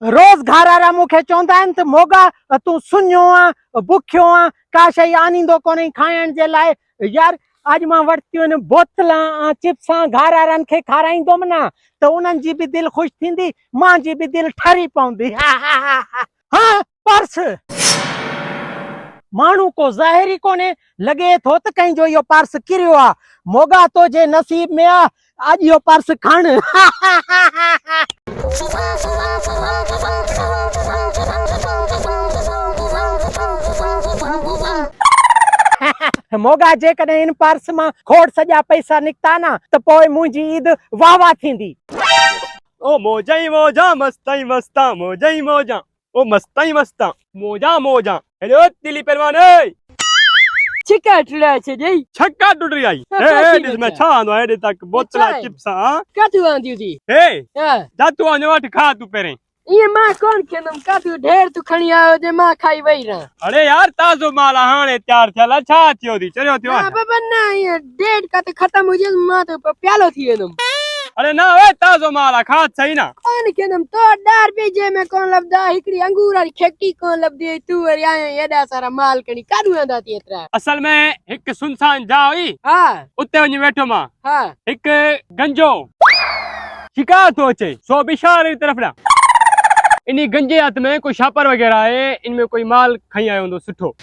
रोज घर वारा मूंखे चवंदा आहिनि त मोगा तूं सुञो आहे बुखियो आहे का शइ आनींदो कोन्हे खाइण जे लाइ। यार अॼु मां वरितियूं आहिनि बोतलां चिप्सां घर वारनि खे खाराईंदुमि न त उन्हनि जी बि दिलि ख़ुशि थींदी मुंहिंजी बि दिलि ठरी पवंदी। हाँ पर्स माण्हू को ज़ाहिर ई कोन्हे लॻे थो त कंहिंजो इहो पर्स किरियो आहे। मोगा तो जे नसीब में आहे अॼु इहो पर्स खण। मोगा जेकॾहिं इन पर्स मां खोड़ सॼा पैसा निकिता न त पोइ मुंहिंजी ईद वाह वाह थींदी। ओ मौजा ही मौजा मस्ता ही मस्ता मौजा ही मौजा ओ मस्ता ही मस्ता मौजा मौजा। हेलो दिल्ली परवाने छिका टुड़ा छे जई छक्का टुट रही आई ए इसमें छा आंदो हेडे तक बोतला चिप्स हां कातु आंदी थी ए हां जा तू आने वट खा तू पेरे ये मां कोन केनम कातु ढेर तू खणी आयो जे मां खाई वई रहा। अरे यार ताजो माल हाने तैयार थला छा थियो दी चलो थियो हां बाबा ना ये डेट का तो खत्म हो जे मां तो प्यालो थी वेनम। अरे ना ओए ताजो माल खा सही ना कोन केनम तो डार पे जे में कोन लबदा हिकड़ी अंगूर वाली खेती कोन लबदी तू वर आया एडा सारा माल कणी काडू आंदा थी एतरा। असल में एक सुनसान जा हुई हां उते वनी बैठो मां हां एक गंजो शिकार तो अचे सो बिशार की तरफ ना इन्हीं गंजे हाथ में कोई छापर वगैरह है इनमें कोई माल खई आयो हूंदो सुठो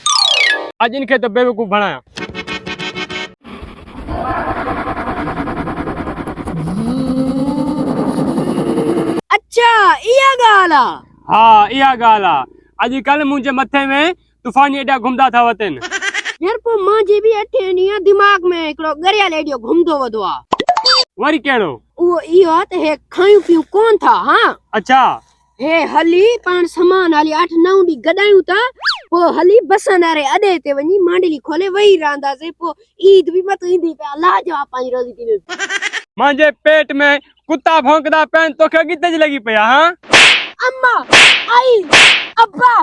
आज इनके तो बेवकूफ बनाया। अच्छा इया गाला हाँ इया गाल आ अॼुकल्ह मुंहिंजे मथे में तूफानी एॾा घुमदा था वतन यार पो मां जे भी अठे नी दिमाग में एकड़ो गरिया लेडियो घुमदो वदो आ वरी केड़ो वो इयो त हे खायू पियू कोन था। हां अच्छा हे हली पान सामान हली 8-9 डी गडायूं ता पो हली बसन रे अडे ते वनी मांडली खोले वही रांदा से पो ईद भी मत ईंदी पे लाजवाब पाई रोजी थी मांजे पेट में कुत्ता भौंकदा पेन तो के गिद्दज लगी पया। हां अम्मा आई अब्बा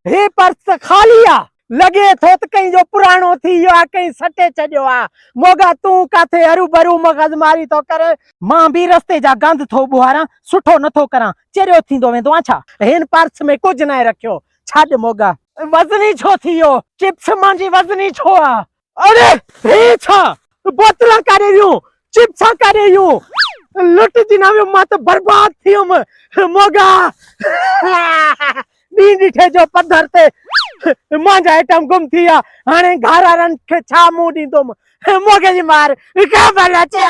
हे पर्स खाली आ लगे थो त कहीं जो पुराणो थी वियो आहे कहीं सटे छॾियो आहे। मोगा तूं काथे हरू भरू मगज़ मारी थो करे मां बि रस्ते जा गंद थो ॿुहारां सुठो नथो करां चरियो थींदो वेंदो आहे छा। हिन पर्स में कुझु न रखियो छॾ मोगा वज़नी छो थी वियो चिप्स मुंहिंजी वज़नी छो आहे। अरे हे छा बोतलां काॾे वियूं चिप्सां काॾे वियूं लुटजी न वियो मां त बर्बाद थी वियुमि मोगा। ॾींहुं ॾिठे जो पधर ते मुंहिंजा आइटम गुम थी विया हाणे घर वारनि खे छा मुंहुं ॾींदुमि मोगे जी मार ख़बर अचे।